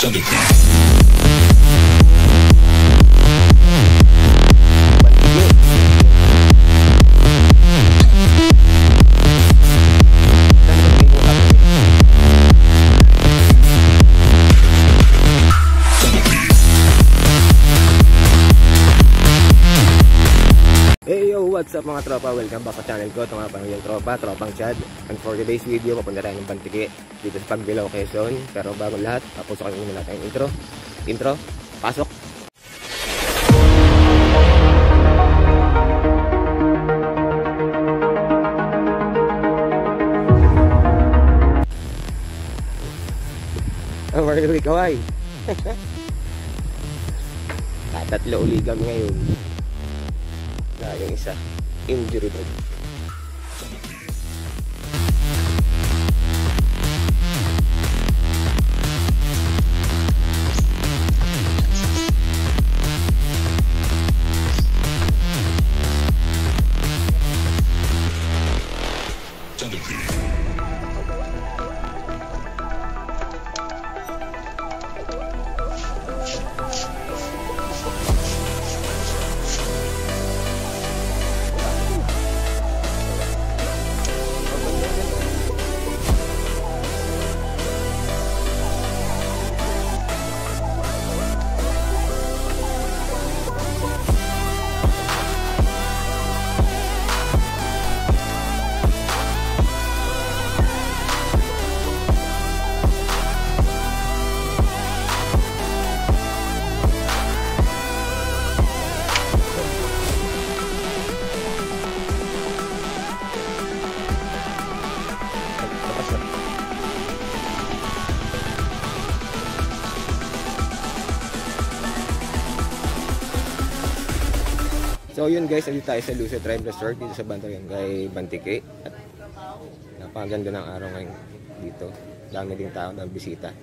What's up mga tropa? Welcome back sa channel ko. Ito nga pang yung tropang Chad. And for today's video, papunta tayo ng Bantiki dito sa Pagbilao, Quezon. Pero bago lahat, tapusokan muna natin yung intro. Pasok! Oh, where we kaway? Tatlo uli kami ngayon. Yung isa injury bag. So yun guys, dito tayo sa Luce Tribe Resort dito sa Barangay Bantiki. At napakaganda ng araw ngayon dito. Dami ding tao na bisita.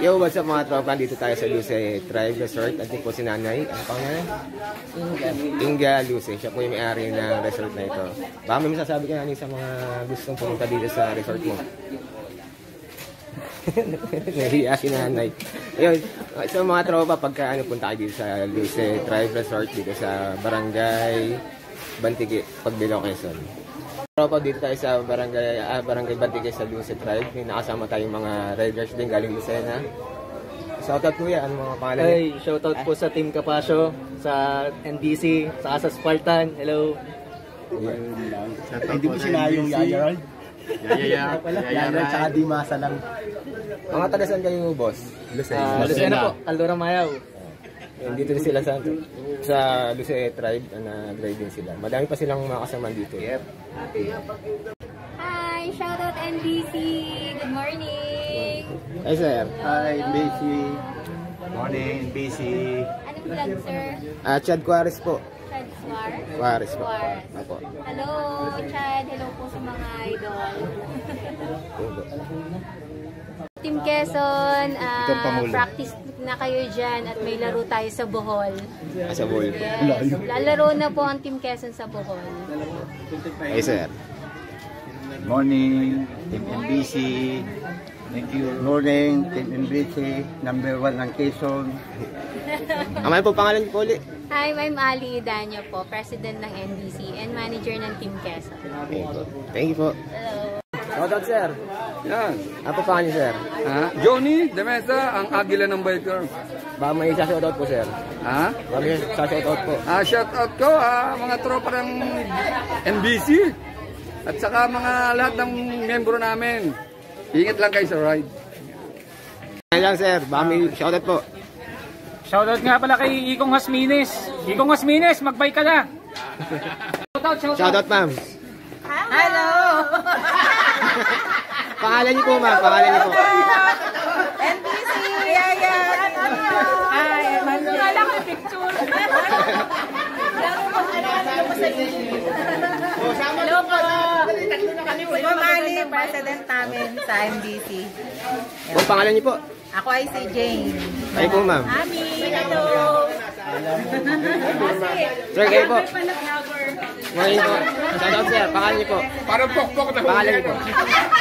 Yo, what's up mga tropa? Dito tayo sa Luce Tribe Resort. At po si Nanay. Ano pa nga? Inga Luce. Siya po yung may-ari ng resort na ito. Baka may masasabi ka natin sa mga gustong pumunta dito sa resort mo. Nahiya si Nanay. Yun, so mga tropa, pagka punta kayo dito sa Luce Tribe Resort dito sa Barangay Bantiki, Pagbilao, Quezon. Tropa, dito tayo sa Barangay Bantiki sa Luce Tribe. May nakasama tayong mga riders din galing Lucena. Shoutout kuya, ano mga pangalan? Hey, shoutout po sa Team Capasio, sa NBC, sa Spartan. Hello. Hindi mo sinayong Yayarald? Yayarald, tsaka Dimasa lang. Mga taga-saan kayo, boss? Lucena po, Caldora Mayaw. Dito sila sa Luce Tribe, nag-ride din sila. Madami pa silang mga kasama dito. Yep. Hi, shoutout NBC. Good morning. Hi, sir. Hi, NBC. Morning, NBC. Anong vlog, sir? Chad Juarez po. Chad Suarez? Juarez po. Juarez. Apo. Hello, Chad. Hello po sa mga idol. Team Quezon, practice na kayo dyan at may laro tayo sa Bohol. Sa Bohol. Yes. Lalaro na po ang Team Quezon sa Bohol. Ay, sir. Morning, Team NBC. Thank you. Morning, Team NBC. Number 1 ng Quezon. Ano po pangalan niyo po ulit? Hi, I'm Ali Idanyo po, President ng NBC and Manager ng Team Quezon. Thank you po. Hello. Shoutout, sir. Yan. Ano po pangalan niyo, sir? Johnny De Mesa, ang agila ng biker. Baka may shoutout po, sir. Ha? Baka may shoutout po. Shout out ko mga tropa ng NBC at saka mga lahat ng membro namin. Ingat lang kayo sa ride. Ano lang, sir. Baka may shoutout po. Shoutout nga pala kay Ikong Hasmines. Ikong Hasmines, magbay ka na. Shoutout, ma'am. Hello! Pangalan niyo po, ma'am. Pangalan niyo po. NBC! Yaya! Ay, wala ko yung picture. Hello po! Mamali, president namin sa NBC. Ang pangalan niyo po? Ako ay si Jane. Kayo po, ma'am. Ami, hello! Sir, kayo po. Morning po. Shoutout, sir. Pangalan niyo po. Parang pokpok na Pangalan niyo po.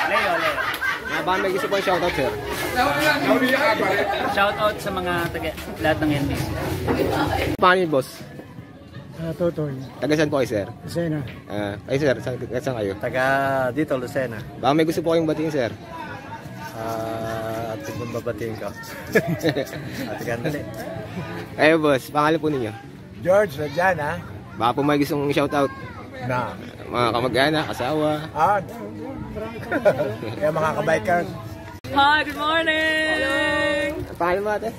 Leo. Baka may gusto po yung shoutout, sir. Shoutout sa mga lahat ng NBC. Pangalan niyo, boss? Totoy. Taga saan po kayo, sir? Lucena. Ay, sir. Saan kayo? Taga dito, Lucena. Baka may gusto po kayong batiin, sir. At kung babatiin ko. At gandali. Kayo, boss. Pangalan po ninyo? George, Radyan ha? Baka po may gustong shoutout. Na. Mga kamag-anak, asawa. Kaya mga kabikers. Hi, good morning! Ang pangalan mo, ate?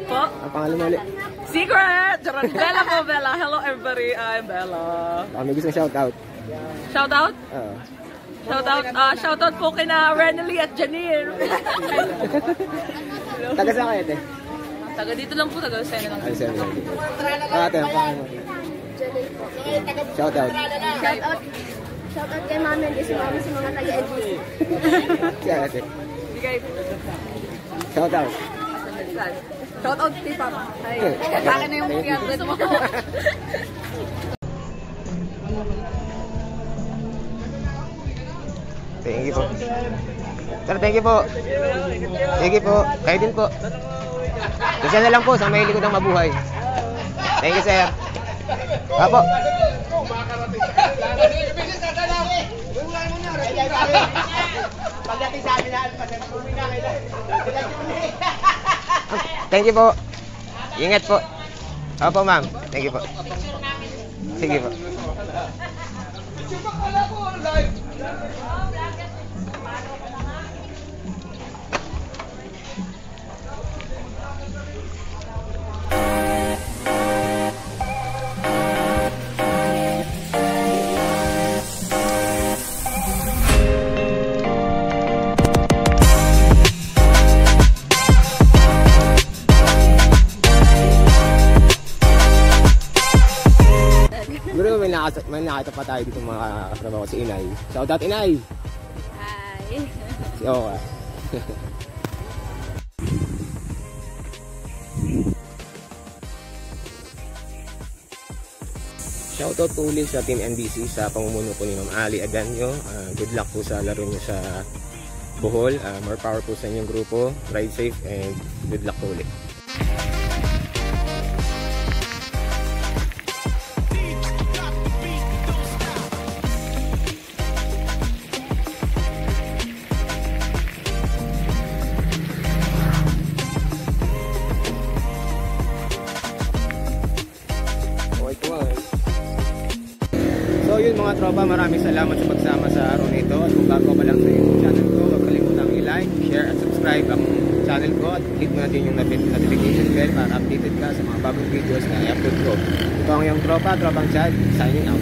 Po? Ang pangalan mo ulit? Secret! Bella po, Bella. Hello everybody, I'm Bella. Baka may gustong shoutout. Shout out? Oo. Shout out po kina Renely at Janine. Taga saan kayo, ate? Taga dito lang po, taga Lucena lang. Ay, sir. Ate, ang pangalan mo? Shoutout. Shoutout kay Mami and si Mami sa mga taga-NBC. Si ate. Bigay. Shoutout. Shout out kay Papa. Ay, akin na yung gusto mo. Thank you po. Sir, thank you po. Thank you po. Kayo din po. Isa na lang po sa may likod ng mabuhay. Thank you, sir. Apo. Thank you po. Ingat po. Opo, ma'am. Thank you po. Sige po. Siguro may nakita pa tayo dito mga kasama ko si Inay. Shoutout, Inay! Hi. Si Oka. Shoutout po ulit sa Team NBC sa pamumuno po ni Ma'am Ali Aganyo. Good luck po sa laro niyo sa Bohol. More power po sa inyong grupo. Ride safe and good luck po ulit. So yun mga tropa, maraming salamat sa pagsama sa araw nito. At kung bago pa lang sa YouTube channel ko, huwag kalimutang i-like, share at subscribe ang channel ko. At hit mo natin yung notification bell para updated ka sa mga bagong videos na i-upload ko. Ito ang iyong tropa, Tropang Chad, signing out.